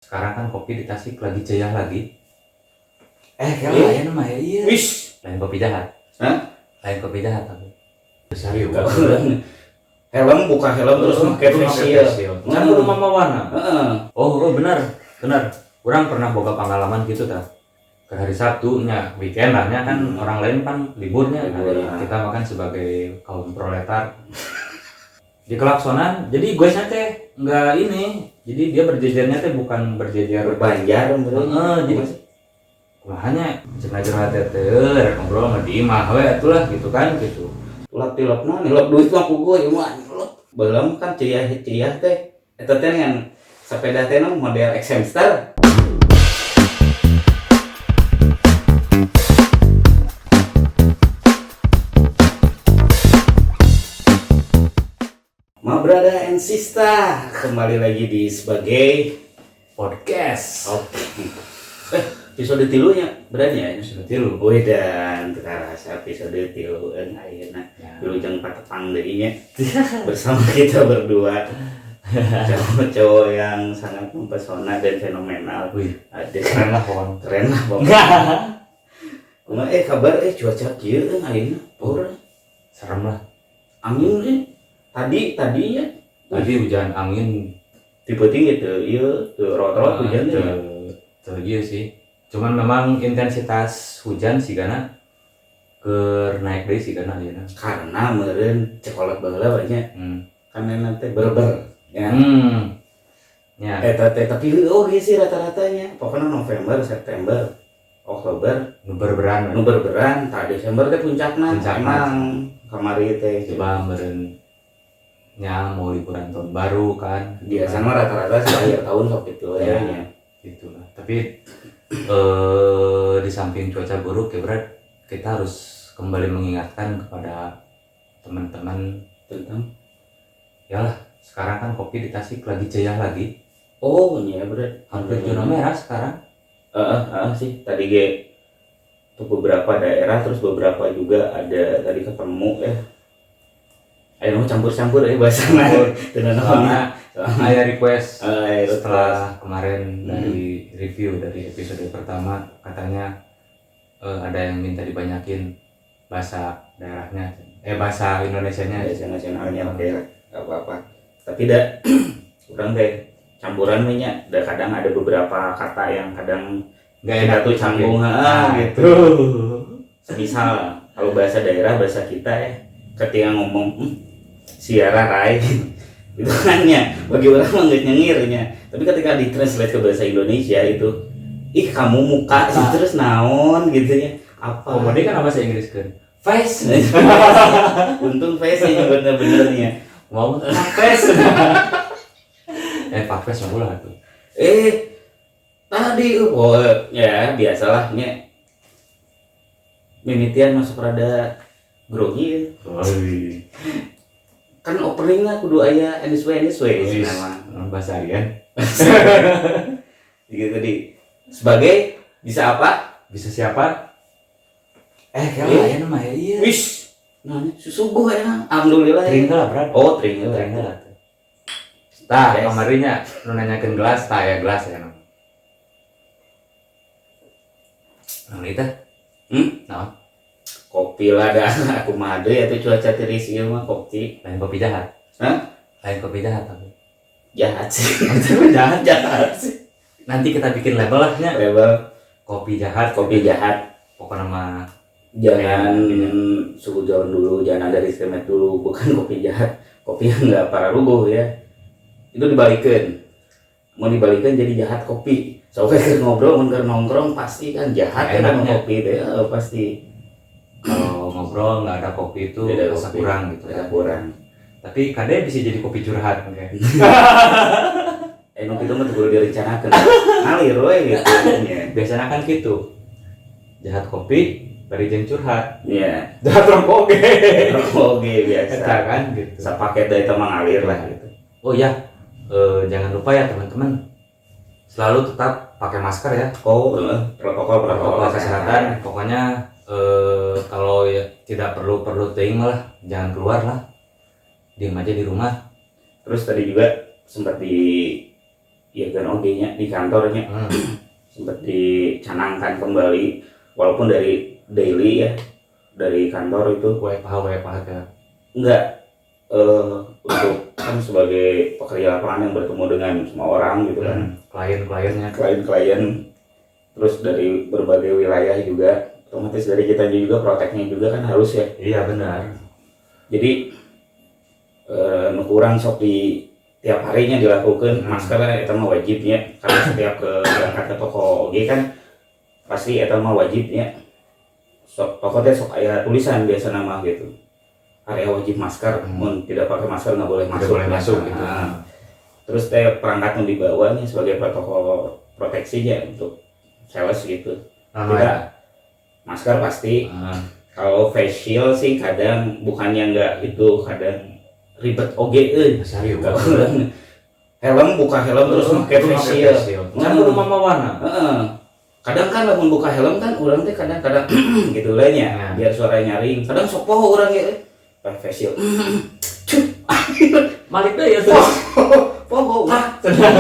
Sekarang kan kopi di Tasik lagi jaya lagi. Kalau Iya. lain mah ya iya. Wish, lain kopi jahat. Hah? Lain kopi jahat tapi. Serius. Helm buka helm terus pakai facial. Kan udah mama warna. Heeh. Oh, benar. Orang pernah boga pengalaman gitu ta. Ke hari Sabtunya, weekend lah nya kan orang lain kan liburnya. Libur. Kita makan sebagai kaum proletar. Di kelaksonan, jadi gue teh nggak ini. Jadi dia berjejernya teh bukan berjejer Berbanjar bener. jadi kumahanya cenah curhat teh ngobrol sama di mah we atulah gitu kan gitu. Tilap-tilapna nilap duit mah ku gue mah nilap. Belum kan ciyah teh. Eta teh ngan sepeda teh model Xhamster. Ma brother and sister, kembali lagi di sebagai Podcast. Episode tilunya berani ya? Sudah tilu. Gue dan terasa episode tilu ayeuna Ya. wilujeng patepang deui nya bersama kita berdua cowok yang sangat mempesona dan fenomenal. Wih, Ada keren lah pokoknya. keren lah Bang. Kumaha kabar cuaca kieu ayeuna pur Serem lah. angin tadinya Tadi hujan angin tipe tinggi tuh ieu tuh rot-rot hujan tuh iya sih. Cuman memang intensitas hujan sih karena naik deui sih karena ayeuna. karena meureun cekolot baheula banyak karena nanti berber ya. Ya. Tapi oke sih rata-ratanya pokoknya November, September, Oktober Nu berberan. nu berberan tak Desember teh puncakna Puncakna. emang kamari teh Coba meureun nya mau liburan tahun baru kan. biasa mah rata-rata sih akhir tahun sok gitu Ya. ya. Gitulah. Tapi di samping cuaca buruk ya berat kita harus kembali mengingatkan kepada teman-teman Tentang ya sekarang kan kopi di Tasik lagi jaya lagi, iya bener hampir zona merah sekarang. sih tadi ge tuh beberapa daerah terus beberapa juga ada tadi ketemu ayo mau campur-campur bahasana dengan Soalnya ada request setelah setelah kemarin dari review dari episode pertama katanya ada yang minta dibanyakin bahasa daerahnya, bahasa Indonesianya. bahasa nasionalnya oke lah gak apa-apa tapi dah kurang deh campuran nya dah kadang ada beberapa kata yang kadang Nggak kita enak tuh canggung gitu. Misal kalau bahasa daerah bahasa kita ketika ngomong siara rai itu kan ya bagi orang mah nggak nyengirnya tapi ketika ditranslate ke bahasa Indonesia itu kamu muka sih terus naon gitu ya apa Komedi kan apa bahasa Inggris kan? Face. untung face nya bener-benernya Mau face. Pak face mau lah tuh. tadi ya biasalah nya mimitian masuk rada grogi kan openingnya kudu aya NSW nama Bahasa Aryan. gitu tadi sebagai bisa apa Bisa siapa? kalau aya mah ya iya Wish. nah susuguh ya alhamdulillah Tringkel lah berat. tringgel Tringkel lah. Tah, Yes. kamarinya nu nanyakeun gelas, tah ya gelas ya. Nah, itu. Nah, kopi lah dah aku mah deui atuh cuaca tiris ieu mah kopi lain kopi jahat. Hah? Lain kopi jahat tapi. jahat sih Jahat sih Nanti kita bikin label lah nya. label Kopi jahat. kopi jahat Pokoknya mah jangan sugujon dulu jangan ada disclaimer dulu bukan kopi jahat kopi yang nggak para rubuh ya itu dibalikin mau dibalikin jadi jahat kopi soalnya keur ngobrol mun keur nongkrong pasti kan jahat kan Enaknya. kopi deh pasti kalau ngobrol nggak ada kopi itu Beda rasa kopi. kurang gitu. Rasa kurang. Tapi kadang bisa jadi kopi curhat kayak. Nu kitu mah kudu direncanakeun ngalir we gitu ya Biasanya kan gitu. Jahat kopi, bari jeung curhat. iya Jahat rokok oge. oke biasa Eta kan gitu. sapaket dari teman ngalir lah gitu Oh ya, jangan lupa ya teman-teman. Selalu tetap pakai masker ya. protokol Protokol kesehatan. Pokoknya kalau ya tidak perlu teuing lah, jangan keluar lah. Diam aja di rumah. terus tadi juga sempat ya kan oge-nya di kantornya sempat dicanangkan kembali walaupun dari daily ya, dari kantor itu WFH ya. enggak untuk kan sebagai pekerja lapangan yang bertemu dengan semua orang gitu kan, klien terus dari berbagai wilayah juga, otomatis dari kita juga prakteknya juga kan harus ya. Iya benar. Jadi kurang sok di tiap harinya dilakukan masker itu mah wajibnya, karena setiap berangkat ke toko oge kan pasti itu mah wajibnya. Sok toko teh sok aya tulisan biasa nama gitu, area wajib masker, mun tidak pakai masker nggak boleh masuk gitu. Terus teh perangkat yang dibawanya sebagai protokol proteksinya untuk sales gitu. Tidak masker pasti. Kalau face shield sih kadang bukannya enggak itu, kadang ribet oge helm buka helm terus pakai face shield. Kan kudu mamawana. Kadang kan lamun buka helm kan urang teh kadang-kadang gitu lah nya, biar suara nyaring. Kadang sok poho urang ge pakai face shield. Malik deui ya terus. Poho wah. Cenah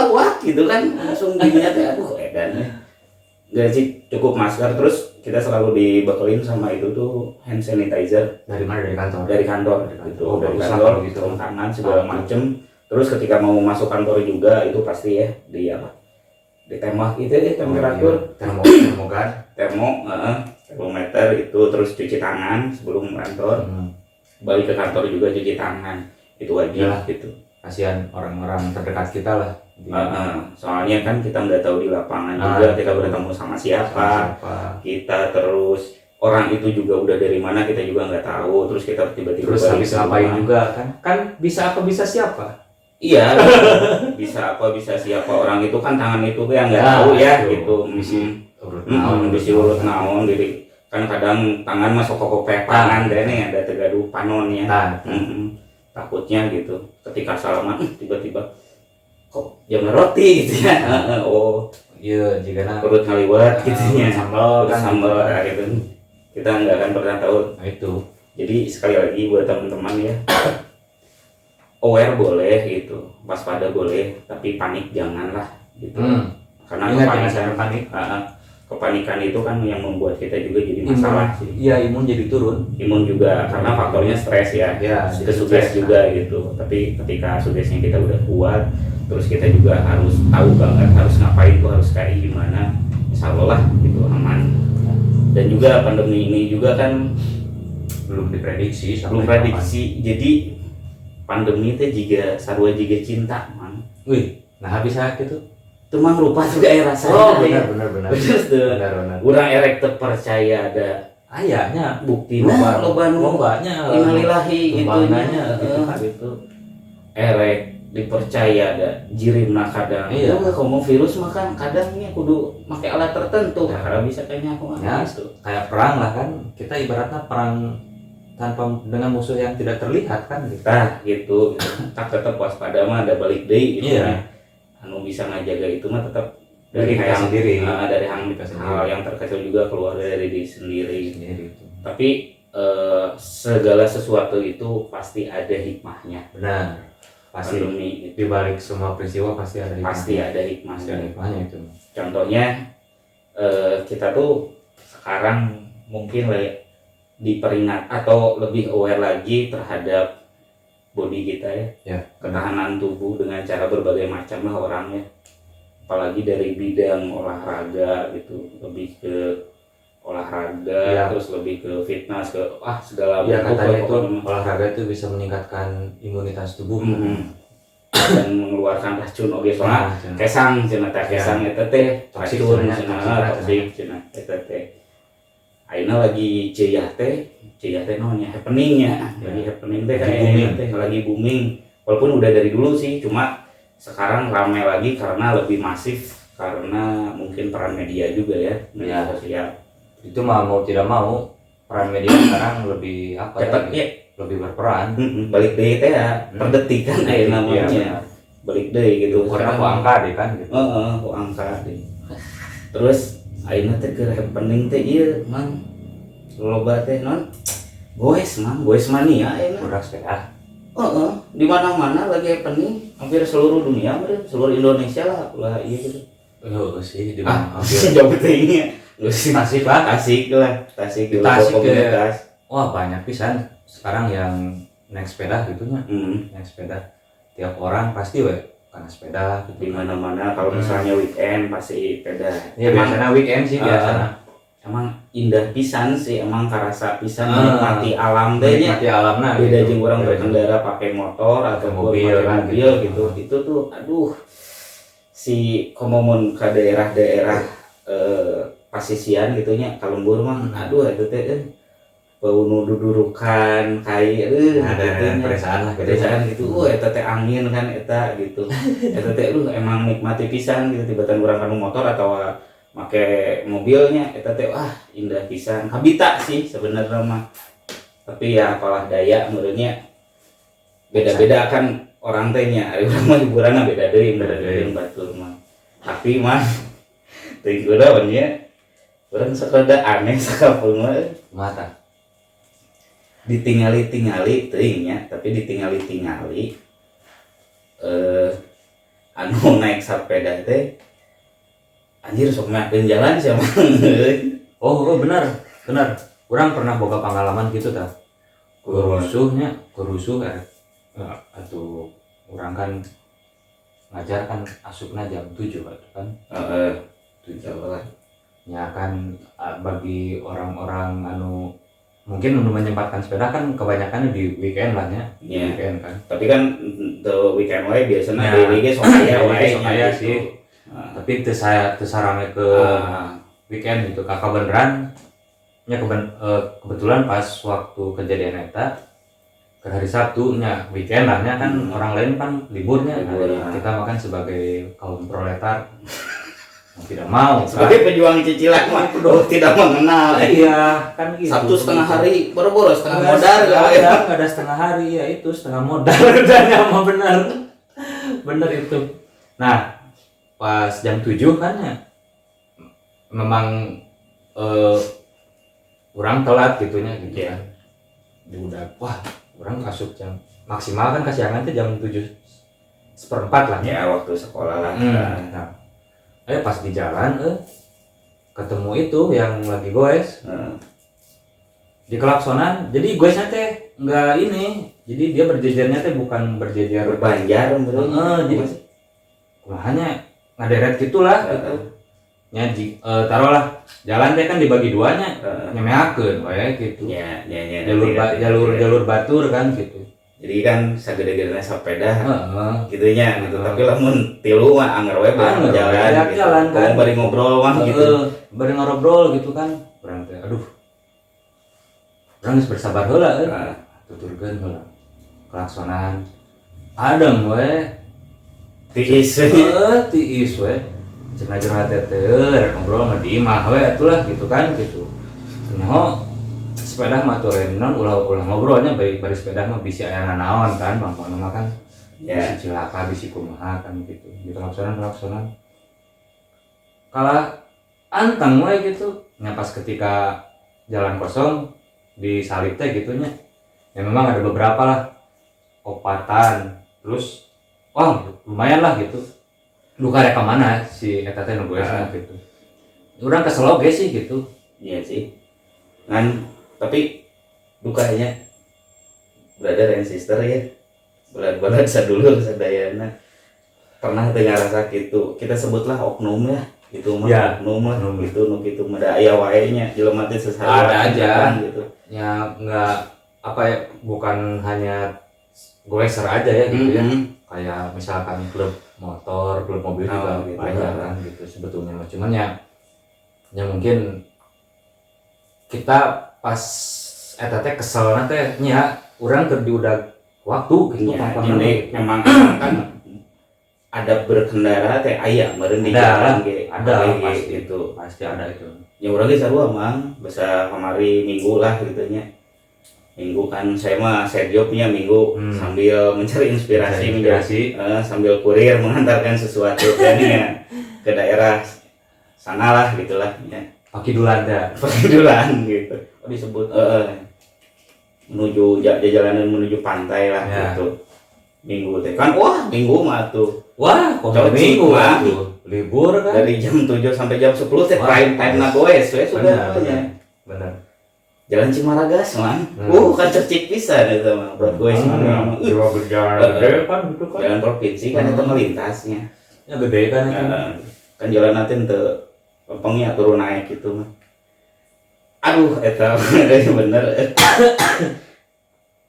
wah gitu kan langsung dilihat ya, aduh edan. Gak sih, cukup masker, terus kita selalu dibekelin sama itu tuh hand sanitizer. Dari mana? Dari kantor gitu. Dari kantor gitu, tangan segala macem. Terus ketika mau masuk kantor juga itu pasti ya di apa? Ditembak itu ya temperatur. Termometer itu, terus cuci tangan sebelum kantor. Balik ke kantor juga cuci tangan. Itu wajib gitu. Kasihan orang-orang terdekat kita lah. Soalnya kan kita nggak tahu di lapangan juga kita bertemu sama siapa, kita terus orang itu juga udah dari mana kita juga nggak tahu, terus kita tiba-tiba terus habis ngapain juga kan bisa apa bisa siapa, iya bisa apa bisa siapa, orang itu kan tangan itu yang nggak tahu ya gitu, misi urut naon jadi kan kadang tangan masuk ke tangan deh nih ada tegaduh panonnya, takutnya gitu ketika salaman tiba-tiba kok jam roti gitu ya. Oh iya jika perut ngaliwat gitu ya, sambal gitu kita nggak akan pernah tahu. Nah itu jadi sekali lagi buat teman-teman ya, aware boleh gitu, waspada boleh, tapi panik janganlah gitu. Karena kepanikan itu kan yang membuat kita juga jadi masalah sih. Iya, imun jadi turun. Imun juga karena faktornya stres ya, kesuges juga gitu. Tapi ketika sugesnya kita udah kuat, terus kita juga harus tahu banget harus ngapain tuh, harus kayak gimana, insya Allah lah gitu aman. Dan juga pandemi ini juga kan belum diprediksi, jadi pandemi itu juga sarua juga cinta man. Wih, nah habis gitu itu mah rupa juga ya rasanya. Oh benar. Benar. Urang erek terpercaya ada ayahnya bukti lombanya innalillahi gitu. Erek dipercaya ada jirimna kadang. Iya. Ngomong virus mah kan kadangnya kudu pakai alat tertentu karena bisa kayaknya aku gitu. Kayak perang lah kan. Kita ibaratnya perang tanpa dengan musuh yang tidak terlihat kan gitu. Nah, gitu. Tak tetap waspada mah ada balik deui gitu. Iya. Anu bisa ngajaga itu mah tetap dari hal sendiri. Dari hal yang terkecil juga keluar dari diri sendiri. Gitu. Tapi segala sesuatu itu pasti ada hikmahnya. Benar. Pasti di balik semua peristiwa pasti ada hikmahnya itu. Contohnya kita tuh sekarang mungkin diperingat atau lebih aware lagi terhadap body kita ya. Ketahanan tubuh dengan cara berbagai macam lah orangnya, apalagi dari bidang olahraga gitu, lebih ke olahraga terus lebih ke fitness ke segala ya katanya itu olahraga itu bisa meningkatkan imunitas tubuh dan mengeluarkan racun oke soalnya kesang eta teh racun toksik ayeuna lagi ceyah teh namanya happeningnya lagi happening teh kayak lagi booming walaupun udah dari dulu sih, cuma sekarang ramai lagi karena lebih masif karena mungkin peran media juga ya, media sosial itu mau tidak mau peran media sekarang lebih lebih berperan. Balik deui teh ya per detik kan namanya balik deui gitu karena angka deh kan gitu. Angka deh. Terus ayeuna teh keur happening teh ieu mang loba teh non goes mania ayeuna udah sepeda. Di mana-mana lagi happening, hampir seluruh dunia, seluruh Indonesia lah iya gitu. Oh sih di mana Jauh betulnya. Tasik lah. Tasik Di dulu Tasik komunitas. Wah banyak pisan sekarang yang naik sepeda gitunya. Naik sepeda tiap orang pasti karena sepeda gitu. Di mana-mana kalau misalnya weekend pasti sepeda. Ya biasanya weekend sih biasanya. Emang indah pisan sih, emang karasa pisan menikmati alam teh nya. Menikmati alamnya. Beda gitu. jeung orang berkendara pakai motor atau mobil gitu. Itu tuh aduh si komomun ke daerah-daerah pasisian gitunya Kalembur mah aduh itu teh bau nududurukan kai ada perasaan lah gitu eta teh angin kan eta gitu eta teh emang nikmati pisan gitu tibatan urang kanu motor atau make mobilnya eta teh indah pisan habitat sih sebenarnya mah tapi ya apalah daya menurutnya beda-beda kan orang teh nya ari urang mah hiburanna beda deui batur mah tapi mah teuing kunaon nya urang sakada aneh sakapeung mata ditingali-tingali teuing nya tapi ditingali-tingali anu naik sepeda teh anjir sok ngakeun jalan sih emang. Oh benar orang pernah boga pengalaman gitu tah kerusuh atau orang kan ngajar kan asupna jam 7 kan 7 ya kan bagi orang-orang anu mungkin menyempatkan sepeda kan kebanyakan di weekend lah ya weekend kan tapi kan the weekend wae biasanya daily ge sok aya sih tapi teu sarame ke weekend gitu kakak beneran nya kebetulan pas waktu kejadian eta ke hari Sabtu nya weekend lah nya kan orang lain kan liburnya kita makan sebagai kaum proletar tidak mau sebagai pejuang cicilan mah tidak mengenal iya kan gitu Sabtu setengah hari boro-boro setengah modal enggak ada setengah hari ya itu setengah modal udah mah bener itu nah pas jam 7 kan ya memang orang telat gitunya gitu ya udah wah orang masuk jam maksimal kan kasihangan tuh jam 7:04 lah ya waktu sekolah lah nah pas di jalan ketemu itu yang lagi goes di kelaksonan jadi goesnya teh enggak ini jadi dia berjejernya teh bukan berjejer berbanjar jadi hanya ngaderet gitulah gitu nya taruhlah jalan teh kan dibagi duanya nyemeakeun wae gitu jalur batur kan gitu jadi kan sagede-gedena sepeda gitunya gitu tapi lamun tilu mah anger we jalan kan bari ngobrol mah gitu bari ngobrol gitu kan urang teh aduh urang geus bersabar heula tuturkeun heula kelaksonan adem we tiis we cenah curhat teh ngobrol mah di imah we atulah gitu kan gitu nyaho sepeda mah turenan ulah ngobrolnya bari sepeda mah bisi aya naon kan bangkona mah kan bisi cilaka bisi kumaha kan gitu di kelaksonan kalah anteng we gitu nya pas ketika jalan kosong di salib teh gitunya ya memang ada beberapa lah opatan terus lumayan lah gitu luka reka mana si eta teh nu goesna gitu urang kesel oge sih gitu iya sih kan tapi dukanya brother and sister ya berat sadulur sadayana pernah dengar rasa gitu kita sebutlah oknum ya itu mah ya, oknum lah gitu nu kitu mah da aya wae nya jelema teh sesama ada aja gitu ya enggak apa ya bukan hanya goeser aja ya gitu ya kayak misalkan klub motor klub mobil juga gitu, banyak kan gitu sebetulnya cuman ya mungkin kita pas eta teh keselna teh nya urang keur diudag waktu gitu jadi memang kan ada berkendara teh aya meureun di jalan ge ada pasti ada itu ya urang ge sarua mang basa kamari minggu lah gitu nya minggu kan saya mah set jobnya minggu sambil mencari inspirasi sambil kurir mengantarkan sesuatu kan ya ke daerah sana lah gitulah ya Pakidulan gitu disebut menuju jalanan menuju pantai lah Ya. gitu. Minggu teh kan wah minggu mah tuh Wah, Cocok, minggu mah. tuh. Libur kan. dari jam 7 sampai jam 10 teh Wah, prime time na goes we sudah benar, ya. benar. Jalan Cimaragas man. Kan cercik pisan itu mah buat goes mah. Jiwa berjalan gede kan gitu kan. Jalan provinsi kan itu melintasnya. Ya gede kan itu. Kan jalan nanti teu lempengnya turun naik gitu mah. Aduh eta bener.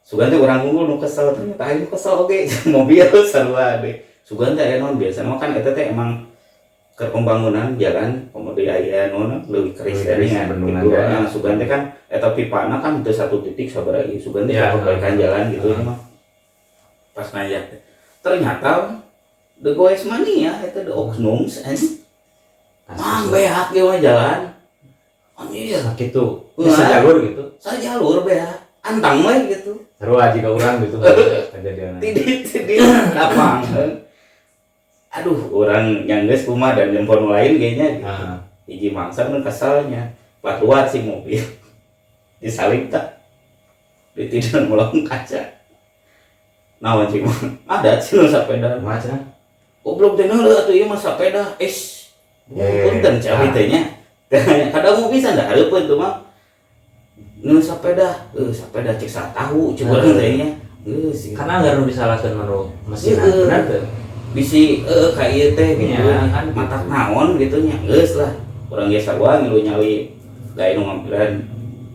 Sugan teh urang unggul nu kesel ternyata aing kesel oge mobil sarua deh. Sugan teh aya naon biasa mah kan eta teh emang ke pembangunan jalan kemudian aya naon leuwih keris teh nya gitu. Nah, sugan teh kan eta pipana kan teu satu titik sabaraha sugan teh perbaikan jalan gitu mah. Pas ngajak teh ternyata the goes mania eta the oknums anjing. Mang beak ge mah jalan. Anjir Gitu. Sejalur gitu. sajalur beak antang we gitu. Seru aja ke orang gitu kejadian. Tidit lapang. Aduh, orang yang geus kumaha dan jempol lain kayaknya. Nah, Hiji mangsa nu kasalnya. Patuat si mobil. Disalip tak. Ditidan mulung kaca. Naon sih ada sih nu sapeda. macam Goblok teh neuleuh atuh ieu mah sapeda. Punten cawi teh nya. Kadang mau bisa ndak hareupeun tuh mah. Nu sapeda cek salah tahu cek urang teh nya. karena nggak disalahkan menu mesin benar tuh. Bisi ka ieu teh gitu Ya, kan matak naon gitu nya geus lah urang ge sarua ngilu nyali gawe nu ngampilan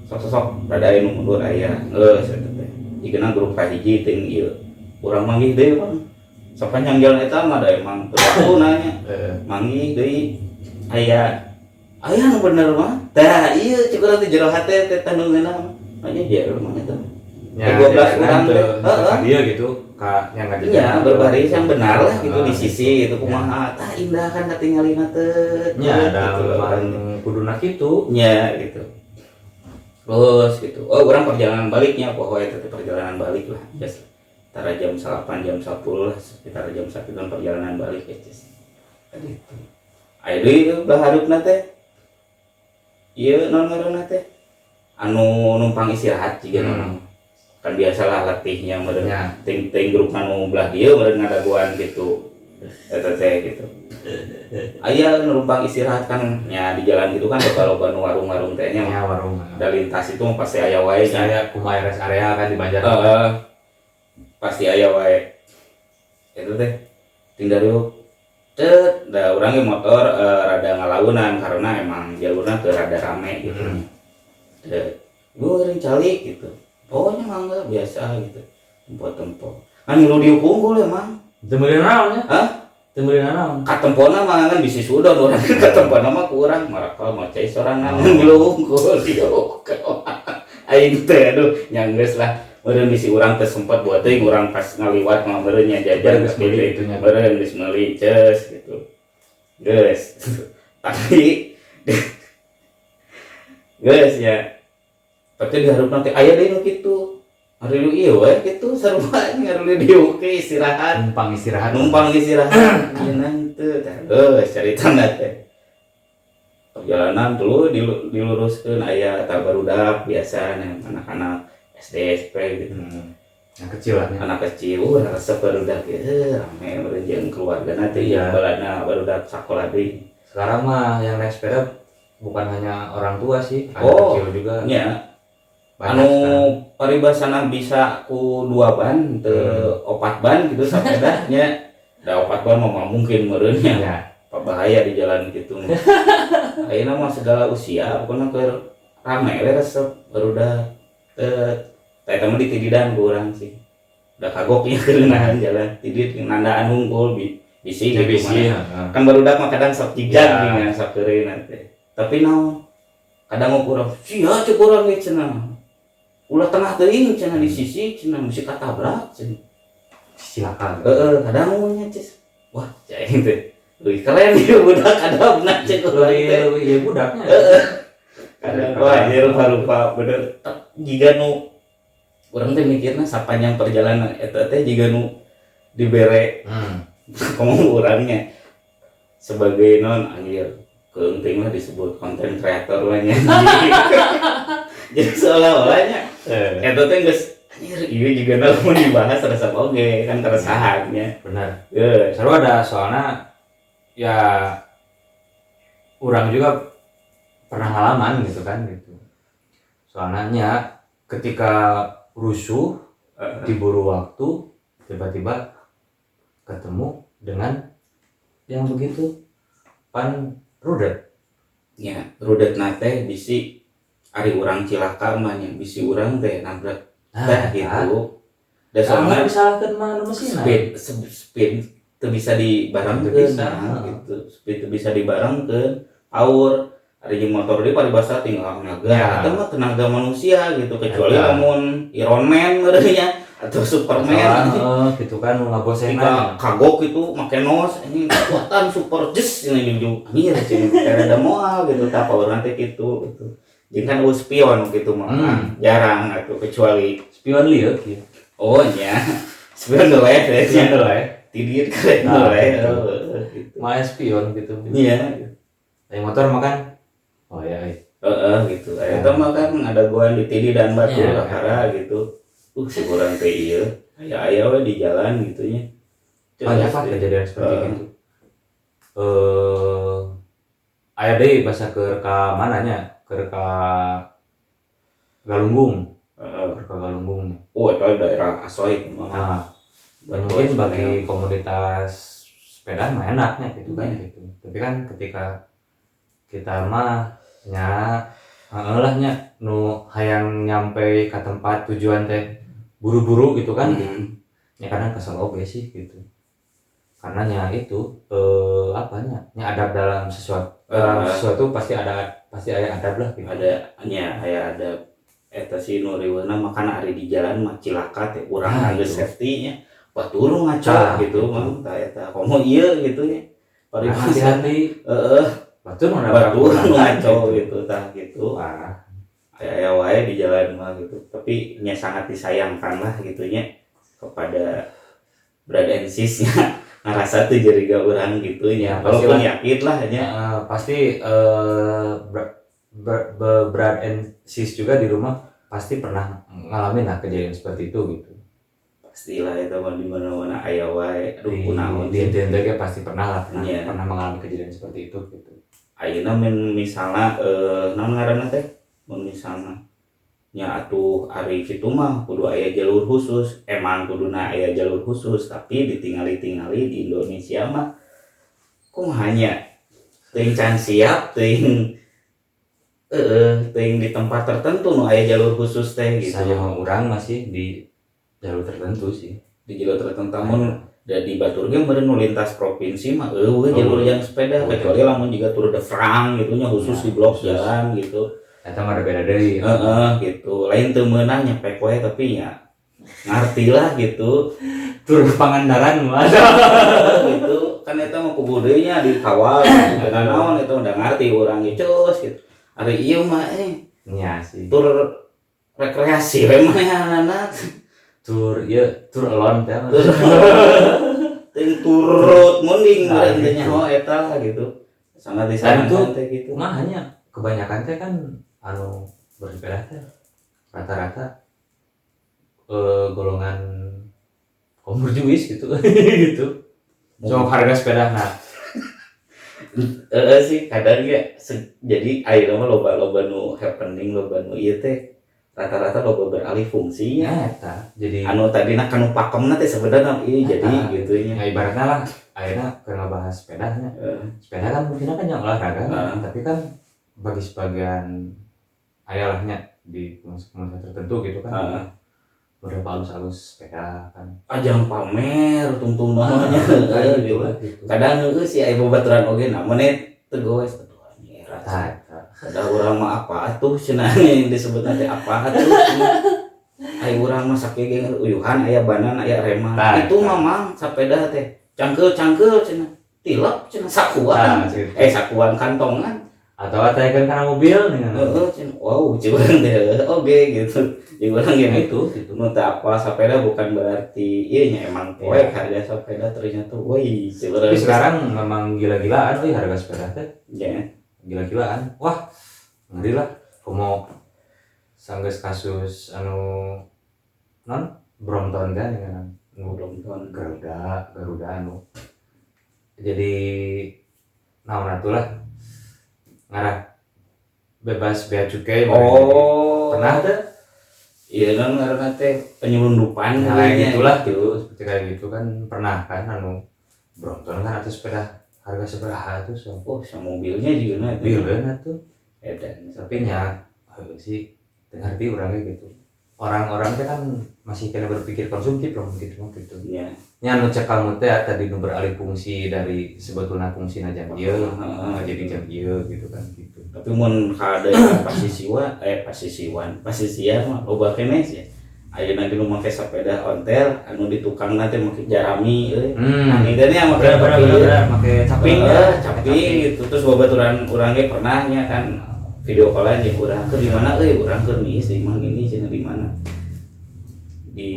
sok-sok rada anu mundur aya geus eta teh dikeuna grup kahiji teuing ieu urang manggih deui Bang sok panjang jalan eta mah da emang perlu nanya manggih deui aya nu bener mah tah ieu cek urang teh jero hate teh tandungeunna nya jero mah eta Ya, 12 orang teh dia gitu kak yang nggak iya berbaris yang benar lah gitu di sisi itu kumaha tah indah kan katingalina teh ya ada gitu orang kuduna gitu nya gitu terus gitu orang perjalanan baliknya pokoknya itu perjalanan balik lah yes antara jam 8 jam 10 lah sekitar jam 1 kan perjalanan balik ya yes gitu ayo deui belah harupna teh ieu naon ngaranna teh anu numpang istirahat jiga naon kan biasalah letihnya meureun ting grup anu belah dieu meureun ngadaguan gitu eta teh gitu aya numpang istirahat kan nya di jalan gitu kan loba nu warung-warung teh nya ya warung ada lintas itu pasti aya wae nya saya kumai rest area kan di Banjar pasti aya wae itu teh ting dari cet da urang ge motor rada ngalaunan karena emang jalurna teu rada rame gitu gue ring calik gitu pokoknya mangga biasa gitu tempo kan ngilu diukungkul emang temerin naon ya hah temerin naon katempona mah kan bisa sudah orang katempona mah kurang marakal macai sorangan ngilu unggul diuk aing teh aduh nyanggeus lah meureun bisi urang teh sempat buat teh urang pas ngaliwat mah meureun nya jajan geus beli itunya meureun geus meuli ceus gitu geus tapi geus ya tapi diharup nanti aya deui nu kitu hari lu ieu we kitu sarua ngaruли dieu ke istirahat numpang istirahat ieu nanti geus caritana teh perjalanan dulu diluruskeun aya eta barudak biasa anak-anak SD SP gitu yang kecil lah anak kecil resep barudak rame meureun jeung keluargana teh yang balana barudak sakola deui sekarang mah yang naik sepeda bukan hanya orang tua sih anak kecil juga nya anu paribasana bisa ku 2 ban teu 4 ban gitu sepeda nya da 4 ban mah mungkin meureun nya bahaya di jalan gitu ayeuna mah segala usia pokona keur rame we resep barudak eta mah ditididan ku urang sih udah kagok nya keureunaan jalan tidid nandaan hungkul bisi kan barudak mah kadang sok jigjag dengan sok keureun teh tapi naon kadang urang sia cek urang ge cenah ulah tengah teuing cenah di sisi cenah mesti katabrak cenah silakan kadang nya cis wah cai teh leuwih keren ieu budak adabna cek urang teh iya budaknya kadang wah ieu rupa-rupa bener jiga nu urang teh mikirna sapanjang perjalanan eta teh jiga nu dibere ngomong urangnya sebagai non anjir keunting lah disebut konten kreator lah nya Jadi seolah-olahnya eta teh geus anjir ieu juga namun dibahas resep oge kan keresahannya. Benar. Geus. Seru ada soalnya ya orang juga pernah ngalaman gitu kan gitu. Soalnya ketika rusuh diburu waktu tiba-tiba ketemu dengan yang begitu pan rudet. Ya, rudet nate bisi ari urang cilaka mah nya bisi urang teh nabrak teh gitu. Da soalna disalahkeun mah nu mesin. speed teu bisa dibarengkeun gitu. Speed teu bisa dibarengkeun. Aur ari jeung motor deui paribasa tinggal tenaga. Eta mah tenaga manusia gitu kecuali lamun Iron Man meureunnya atau Superman gitu kan ngabosenan kagok itu make nos ini kekuatan super jus ini jujur anjir cenah ada moal gitu tah urang teh kitu gitu. Jeung kan spion gitu mah jarang atuh kecuali spion lieu kieu. Oh nya. Spion doleh tidir keren doleh gitu. Mah spion gitu. Iya. Yang motor makan oh ya. Gitu. Eta mah kan ada gua di tidi dan batu lakara gitu. Si kurang teh ieu aya we di jalan gitu nya. Banyak kejadian seperti itu. Aya deui basa keur ka mananya? Keur ka Galunggung. Keur ka Galunggung. Oh, itu daerah Asoy mah. Nah, mungkin bagi komunitas sepeda mah enaknya gitu kan gitu. Tapi kan ketika kita mah nya heulahnya nu hayang nyampe ke tempat tujuan teh buru-buru gitu kan gitu. Ya kadang kesel oge sih gitu. Karena nya itu apanya? Nya adab dalam sesuatu pasti ada adab lah gitu. Aya adab eta si nu riweuna makana ari di jalan mah cilaka teh urang geus safety-nya. Batur ngaco gitu mah tah eta komo ieu gitu nya. Hati-hati. Batur ngaco gitu tah gitu. Aya wae di jalan mah gitu. Tapi nya sangat disayangkan lah gitunya kepada Brad and Sis nya ngerasa tuh jeriga urang gitu nya. Walaupun yakin lah nya. Pasti Brad and Sis juga di rumah pasti pernah ngalamin lah kejadian seperti itu gitu. Pastilah itu mah di mana-mana aya wae. Aduh kunaon di NTT pasti pernah mengalami kejadian seperti itu gitu. Ayeuna misalna naon ngaranna teh? Mun misalna nya atuh ari kitu mah kudu aya jalur khusus. Emang kuduna aya jalur khusus, tapi ditingali-tingali di Indonesia mah kumahanya teuing can siap teuing di tempat tertentu nu aya jalur khusus teh gitu. Saya urang masih di jalur tertentu sih. Di jalur tertentu namun di Batur ge meureun nu lintas provinsi mah jalur yang sepeda kecuali lamun juga Tour de France gitu nya khusus di blok jalan gitu. Eta mah ada beda deui. Gitu. Lain teu meunang nyepek we tapi nya ngarti lah gitu. Tur Pangandaran mah gitu. Kan eta mah kubu deui nya dikawal. Dengan naon eta udah ngarti urang ge cus gitu. Ari ieu mah nya sih. Tur rekreasi we mah anak. Tur alon teh. Ting turut mending berarti oh eta gitu. Sangat disayangkan teh gitu. Mah hanya kebanyakan teh kan anu bersepeda teh rata-rata golongan kaum berjuis gitu gitu. Cuma harga sepeda nah. Sih kadang ya jadi ayeuna mah loba nu happening loba nu ieu teh rata-rata loba beralih fungsinya eta. Jadi anu tadina kanu pakemna teh sebenarnya ieu jadi gitu nya. Ya ibaratnya lah ayeuna keur ngabahas sepedanya. Sepeda kan mungkin kan yang olahraga tapi kan bagi sebagian ayalahnya di komunitas tertentu gitu kan. Udah halus-halus sepeda kan. Ajang pamer tungtung namanya gitu. Kadang geus si aya babaturan oge na menit teu goes atuh anjir. Ada urang mah apa atuh cenah yang disebut nanti apa atuh. Aya urang mah sakege uyuhan aya banan aya reman. Itu mah sepeda teh cangkeul cenah. Tilep cenah sakuan. Sakuan kantongan atau ataikeun kana mobil nih. Wow, curang teh oge gitu. Jeung urang ge gitu. Nu teh apa sepeda bukan berarti ieu nya emang poek harga sepeda ternyata woi curang. Tapi sekarang memang gila-gilaan euy harga sepeda teh. Ya. Gila-gilaan. Wah, ngeri lah. Komo sanggeus kasus anu non Brompton kan kan Brompton Garuda anu jadi naon atulah ngarah bebas bea cukai pernah tuh iya kan karena teh penyelundupan nah itulah gitu seperti kayak gitu kan pernah kan anu Brompton kan atas sepeda harga seberapa tuh so sama mobilnya juga mobil kan tuh edan tapi nya sih ngerti orangnya gitu orang-orang teh kan masih kena berpikir konsumtif loh gitu ya anu cek kamu teh tadi nu beralih fungsi dari sebetulnya fungsina jam ieu jadi jam ieu gitu kan gitu tapi mun kada pasisian mah loba keneh ya ayeuna ge nu make sepeda ontel anu di tukang nanti make jarami euy anginnya make make caping gitu terus babaturan urang ge pernah nya kan video callan jeung urang keur di mana urang keur nih si mang ini cenah di mana di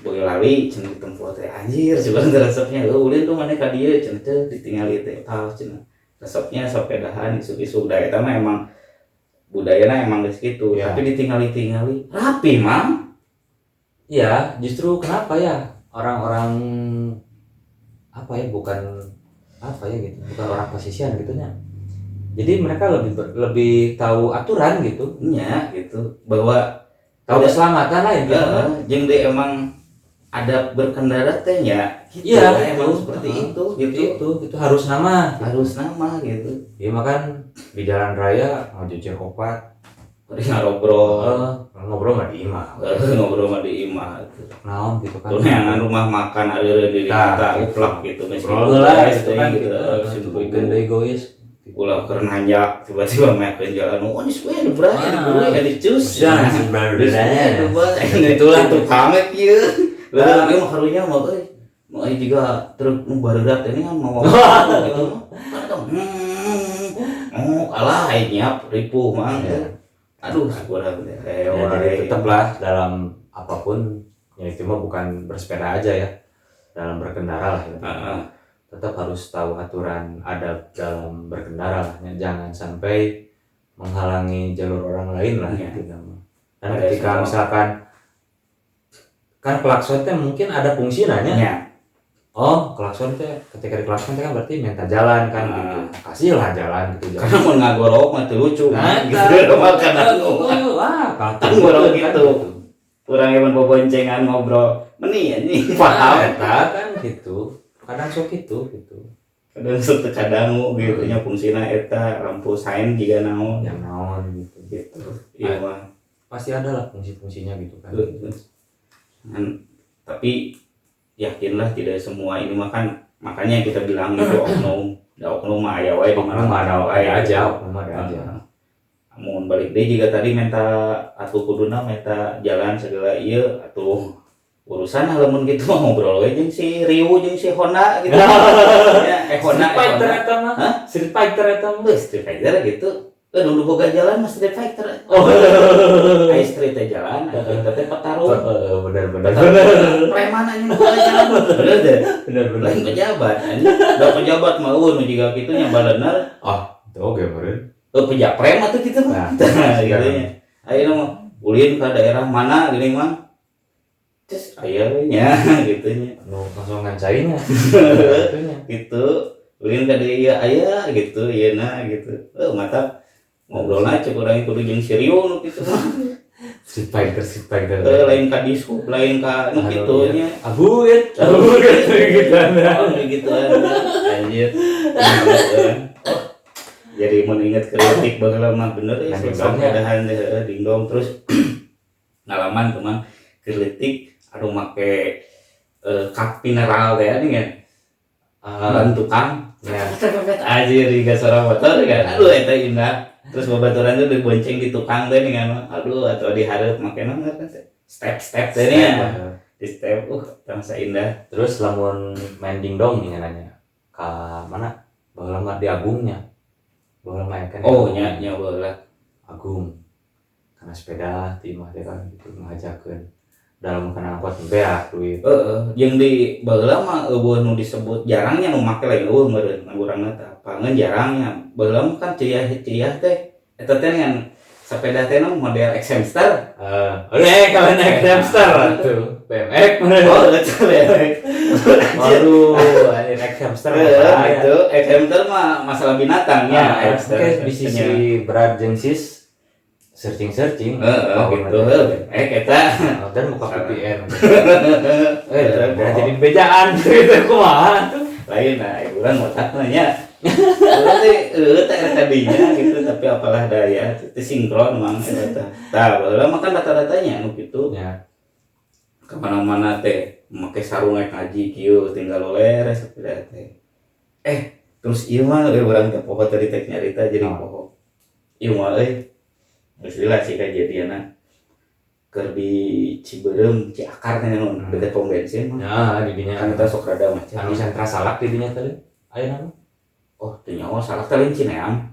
Boyolali cenah tempat teh anjir coba resepnya ulin tuh mana ka dieu cenah teh ditinggali teh cenah resepnya sepedahan isu-isu da eta mah emang budayana emang geus kitu ya. Tapi ditinggali rapi mang iya justru kenapa ya orang-orang apa ya bukan apa ya gitu bukan orang pasisian gitunya jadi mereka lebih tahu aturan gitu nya gitu bahwa tahu keselamatan lah gitu jeung dia emang ada berkendara teh nya gitu iya emang seperti itu harus nama gitu ya makan di jalan raya mau jejer opat ngobrol mah di imah naon gitu kan tuh yang rumah makan ada di kita uplak gitu ngobrol lah gitu kan gitu gede egois ulah keur nanjak tiba-tiba makan jalan oh ini sebenarnya ada berani ada gue ada cus itulah tuh kamet kieu lalu mah harunya mah euy mau juga truk nu barudak ini kan mau gitu alah nyiap ripuh mang aduh kurang jadi tetaplah dalam apapun ya itu mah bukan bersepeda aja ya dalam berkendara lah ya. Tetap harus tahu aturan adab dalam berkendara lah ya. Jangan sampai menghalangi jalur orang lain lah ya. Gitu. Dan ketika misalkan kan klakson teh mungkin ada fungsi nanya ya. Oh klakson teh ketika di klakson teh kan berarti minta jalan kan gitu kasih lah jalan gitu karena mau ngagorok mah teu lucu gitu makan wah kan ngagorok gitu kurang emang boboncengan ngobrol meni anjing paham eta kan gitu kadang sok gitu kadang sok teu kadangu gitu nya fungsina eta lampu sain juga naon yang naon gitu iya mah pasti ada lah fungsi-fungsinya gitu kan tapi yakinlah tidak semua ini mah kan makanya kita bilang itu oknum mah aya wae di mana aja mun balik deui juga tadi minta atuh kuduna minta jalan segala ieu atuh urusan lamun gitu mah ngobrol we jeung si Ryu jeung si Honda gitu ya Honda Fighter eta mah Street Fighter eta mah Street Fighter gitu dulu boga jalan mah Street Fighter ai street teh jalan eta teh petarung bener preman anjing boga jalan bener lain pejabat anjing da pejabat mah nu jiga kitu nya balenar itu oge meureun pejak prem atuh kitu mah gitu nya ayeuna mah ulin ka daerah mana gini mah terus aya we nya gitu nya langsung ngancainya gitu ulin ka dieu aya gitu yeuna gitu mata ngobrolna cek urang kudu jeung serius nu kitu mah Street Fighter lain ka disco lain ka nu kitu nya abu gitu anjir jadi mun inget kritik baheula mah bener ya sepedahan dingdong terus ngalaman teman kritik anu make kap mineral teh nih kan tukang ya anjir juga suara motor kan aduh eta indah terus babaturan tuh dibonceng di tukang teh nih kan aduh atau dihareup make naon step teh nih di step terasa indah terus lamun main dingdong nih nanya ka mana baheula mah di Agungnya baheula mah kan nya baheula Agung karena sepeda timah teh kan gitu ngajakeun dalam kena angkot beak duit yang di baheula mah eueuh nu disebut jarangnya nu make lain eueuh meureun urangna teh apa ngan jarangnya baheula mah kan ciyah teh eta teh ngan sepeda teh model X-Hamster. Kalau naik hamster tuh BMX. Oh, itu BMX. Waduh, ini naik hamster Itu X-Hamster mah masalah binatangnya. Oke, di sisi berat jeung sis searching gitu. BMX kita dan buka VPN. Jadi bejaan gitu kumaha tuh. Lain nah, urang mau tanya. Berarti tadinya gitu tapi apalah daya itu sinkron mang eta. Tah, baheula makan data-datanya anu kitu. Ya. Kemana-mana teh make sarung ngaji kieu tinggal loleres sepeda teh. Terus ieu mah urang teh poho tadi teh nyarita jadi poho. Ieu mah geus lila sih kajadianna. Keur di Ciberem, Ciakar teh naon dekat pom bensin mah. Ya, di dinya Kan kita sok rada macet. anu sentra salak di dinya tadi. Aya nama. Oh, teu nyawa salah teh Cineam.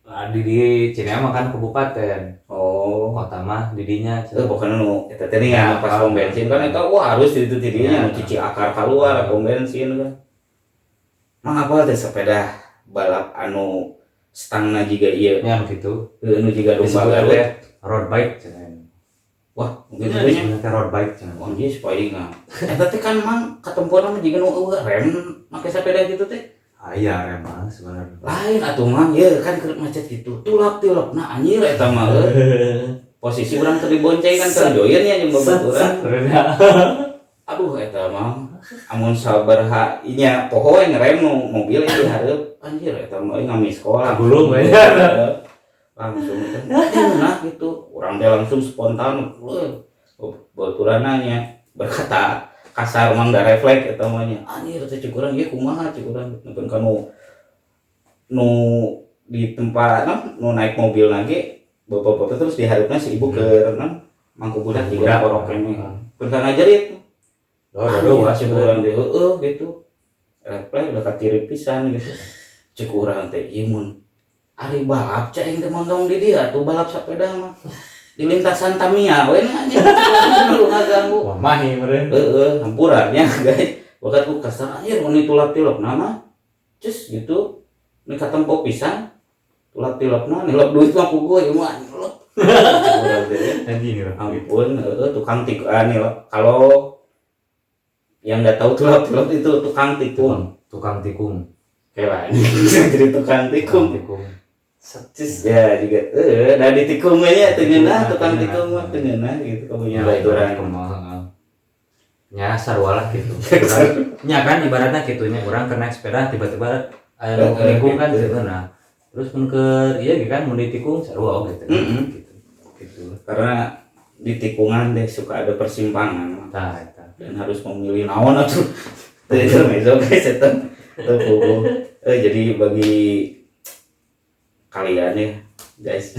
Di Cineam kan kabupaten. Oh, Kota mah di dinya. pokoknya nu eta teh nya pas pom bensin kan eta wah harus di tidinya nu cuci akar keluar pom bensin kan. Mang apa teh sepeda balap anu stangna jiga ieu. Ya gitu. Nu jiga domba Garut. Garut. Road bike cenah. Wah, mungkin Itu nya sebenarnya road bike cenah. oh geus palingan. Eta teh kan mang katempurna mah jiga nu rem make sepeda gitu teh. Aya emang sebenarnya. Lain atuh mang ye kan keur macet gitu. Tulap-tulap nah anjir eta mah. Posisi urang teu dibonceng kan keur join nya jeung babaturan. Aduh eta mah amun sabaraha inya poho ngerem nu mobil di hareup anjir eta mah ngamis sekolah Gulung we. Langsung kan nah gitu urang teh langsung spontan baturananya berkata kasar mang da refleks eta mah nya anjir teh cek urang ieu kumaha cek urang nepen ka nu di tempat nu naik mobil lagi bapak-bapak terus diharupna si ibu ke mangku budak juga koroknya pun kan ngajarit wah cek urang teh gitu refleks udah katiri pisan gitu cek urang teh ieu mun ari balap cai teh mondong di dia tuh balap sepeda mah di lintasan Tamiya we nya nu ngaganggu Wah, mahi meureun. hampurannya guys bakat ku kasar anjir mun tulap-tulap nama cus gitu nu katempo pisan tulap-tulapna nilap duit mah ku gue mah nilap Anjing. ampun tukang nilap kalau yang nggak tahu tulap-tulap itu tukang tikung Kela jadi tukang tikung Cis ya juga nah di tikung nya teu ngeunah tukang tikung mah teu ngeunah gitu kamunya baturan nya sarwalah gitu. Nya kan ibaratnya kitunya urang keur naik sepeda tiba-tiba aya tikung kan gitu nah. Terus mun keur ieu kan mun di tikung sarua oge gitu. Karena di tikungan deh suka ada persimpangan Tah eta. dan harus memilih naon atuh. Teu mezo guys eta. Jadi bagi kalian ya guys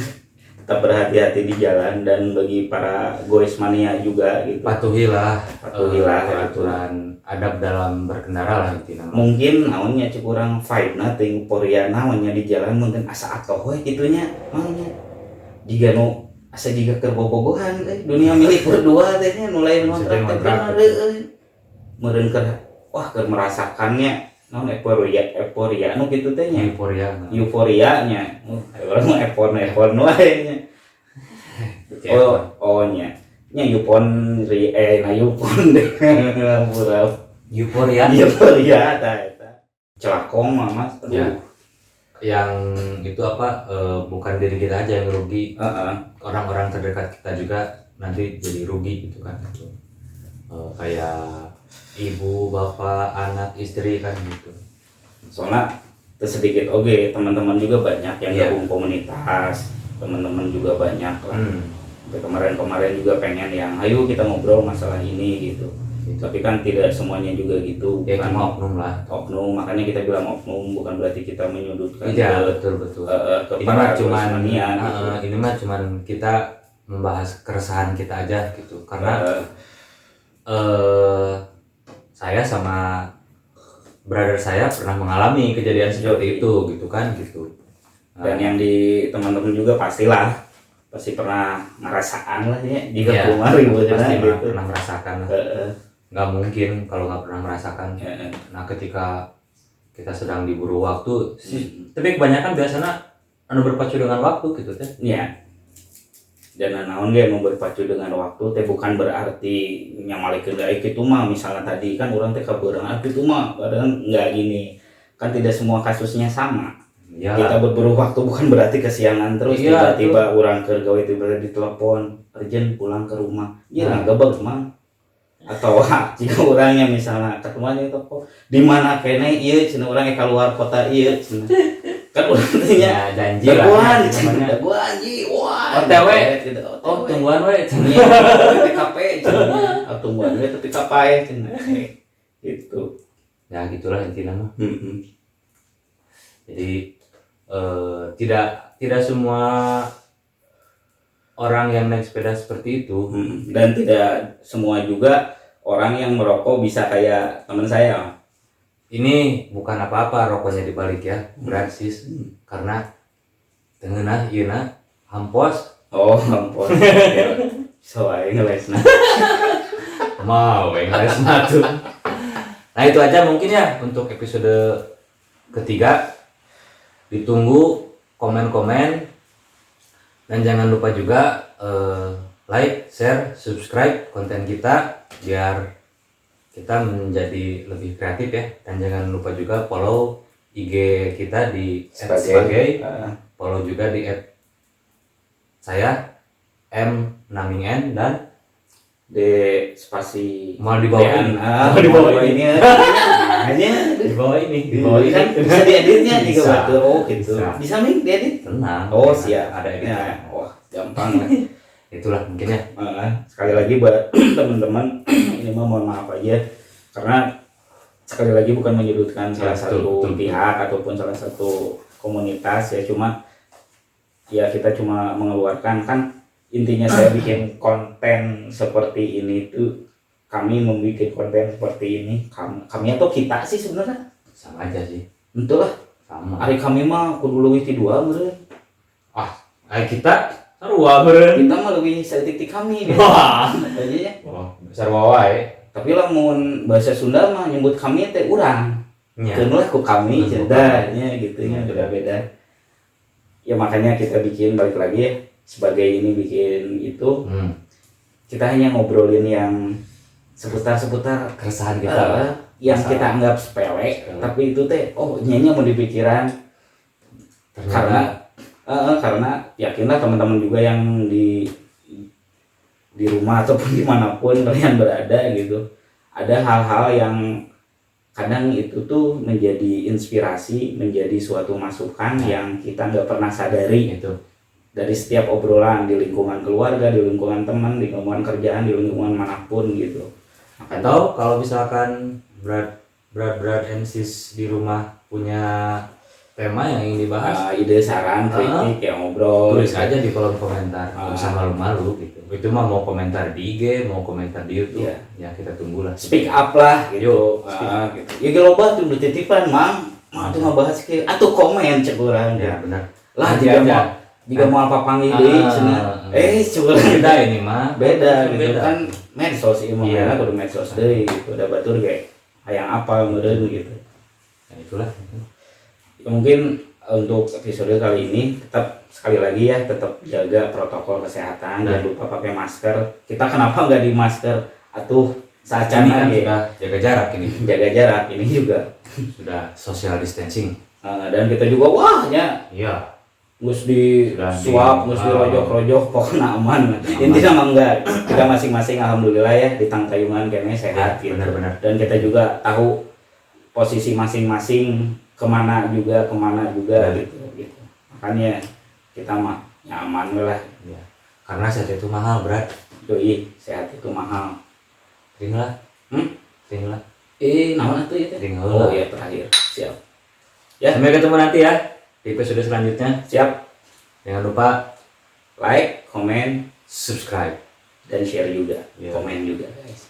tetap berhati-hati di jalan dan bagi para goes mania juga gitu Patuhilah gitu. aturan adab dalam berkendara lah intinya. Mungkin naonnya cek urang vibe-na teh euforia naonnya di jalan mungkin asa atoh we kitunya mangnya jiga nu asa jiga keur bobogohan dunia milik berdua teh nya nu lain kontrak teh meureun keur wah keur merasakannya non euforia nu kitu teh nya euforianya urang mah epon wae nya nya yupon na yupon deh pura euforia ta eta celakong mah mas ya. Yang itu apa bukan diri kita aja yang rugi, orang-orang terdekat kita juga nanti jadi rugi gitu kan gitu. Kayak ibu, bapak, anak, istri kan gitu. Soalnya sedikit teman-teman juga banyak yang gabung komunitas, teman-teman juga banyak lah. Kemarin juga pengen yang ayo kita ngobrol masalah ini gitu. Tapi kan tidak semuanya juga gitu. Ya kan cuma oknum lah. Oknum, makanya kita bilang oknum bukan berarti kita menyudutkan. Iya betul. Ini mah cuman kita membahas keresahan kita aja gitu. Karena saya sama brother saya pernah mengalami kejadian seperti itu gitu kan gitu. Dan yang di teman-teman juga pasti pernah ngerasakan lah ya jika rumah pasti gitu. pernah merasakan lah. Nggak mungkin kalau nggak pernah merasakan. Nah ketika kita sedang diburu waktu tapi kebanyakan biasanya berpacu dengan waktu gitu teh. Iya. dan naon ge mau berpacu dengan waktu teh bukan berarti nyamalikeun deui kitu mah. Misalnya tadi kan urang teh kabeurang kitu mah kadang enggak gini. Kan tidak semua kasusnya sama. Ya. Kita berburu waktu bukan berarti kesiangan terus Iya, tiba-tiba urang keur gawe tiba-tiba ditelepon urgent pulang ke rumah. Ya Nah. gebeg mah. Atau jika orangnya misalnya ketemuannya toko di mana kene ieu cenah urang keluar kota ieu cenah. Kan urang teh nya Ya, janji lah. daguan Ya, cenah namanya. daguan ji wah OTW. gitu, Oh, OTW. tungguan we. Iya, TKP cenah. Atau tungguan we tapi kapae cenah. Gitu. Ya gitulah intinya mah. Heeh. Jadi tidak semua orang yang naik sepeda seperti itu. Dan tidak semua juga orang yang merokok bisa kayak teman saya. Ini bukan apa-apa rokoknya dibalik ya, gratis. Karena tengenah ieuna hampos Oh, ampun. So, aing ngelesna. mau yang tuh. Nah itu aja mungkin ya untuk episode ketiga. Ditunggu komen-komen dan jangan lupa juga like, share, subscribe konten kita biar kita menjadi lebih kreatif ya. Dan jangan lupa juga follow IG kita di @sebagai, follow juga di saya @m_namingen dan De spasi mau di bawah ini. mau di bawah ini hanya Di bawah ini, di bawah ini kan bisa dieditnya juga Bisa. betul. Oh gitu Bisa. bisa nih diedit. tenang. Oh siap Ada edit. ya. Wah gampang lah. Itulah mungkin ya. Sekali lagi buat teman-teman ini mah mohon maaf aja karena sekali lagi bukan menyudutkan salah satu pihak ataupun salah satu komunitas ya, cuma ya kita cuma mengeluarkan kan intinya saya bikin konten seperti ini tuh kami membuat konten seperti ini kami atau kita sih sebenarnya Sama aja sih. entahlah Sama. hari kami mah kudu leuwih ti 2 meureun Kita sarua beureun. kita mah leuwih saeutik ti kami gitu Wah. aja ya. Oh, sarua wae. Tapi lamun bahasa Sunda mah nyebut kami teh urang. Nya. Keun lah ku kami Betul. cendanya gitu ya, Betul. beda-beda. Ya makanya kita bikin balik lagi ya sebagai ini bikin itu kita hanya ngobrolin yang seputar-seputar Keresahan kita. yang Masalah. kita anggap sepele, tapi itu teh oh nyanyi mau dipikiran karena yakinlah teman-teman juga yang di rumah ataupun dimanapun kalian berada gitu ada hal-hal yang kadang itu tuh menjadi inspirasi menjadi suatu masukan yang kita nggak pernah sadari Itu. dari setiap obrolan di lingkungan keluarga, di lingkungan teman, di lingkungan kerjaan, di lingkungan manapun gitu. Atau kalau misalkan berat MCs di rumah punya tema yang ingin dibahas, ide, saran, kritik, ya ngobrol. tulis aja di kolom komentar. Nggak usah malu-malu gitu. Itu mah mau komentar di IG, mau komentar di YouTube, Iya. ya kita tunggulah. Speak up lah gitu. Yo, speak Gitu. Ya geloba tuh titipan, Mang. Mang tuh ngebahas ke atuh komen cek urang. Ya benar. Lah Nanti jika aja. mau jika mau apa panggil deui cenah. Cek urang Beda ini mah. beda gitu Beda. kan medsos ieu mah Iya. kudu medsos deui gitu. Da batur ge hayang apa meureun gitu. Ya, itulah. Ya, mungkin untuk episode kali ini tetap sekali lagi ya tetap jaga protokol kesehatan, jangan lupa pakai masker. Kita kenapa nggak di masker atuh saat Ini kan lagi sudah jaga jarak ini. jaga jarak ini juga. Sudah social distancing. Dan kita juga wah ya Iya. gus di Sudah suap, gus di rojok-rojok pokoknya aman. Intinya mah enggak. Kita masing-masing alhamdulillah ya di Tangkayungan kayaknya sehat Ya, gitu. benar-benar. Dan kita juga tahu posisi masing-masing kemana juga Benar. gitu. Makanya kita mah nyaman lah. Ya. Karena sehat itu mahal, berat. Doi, sehat itu mahal. Tinggal. Tinggal. Naon atuh ya teh? Tinggal. Oh iya terakhir. Siap. Ya. Sampai ketemu nanti ya di episode selanjutnya. Siap. Jangan lupa Like, komen, subscribe. dan share juga. Iya. Komen juga guys.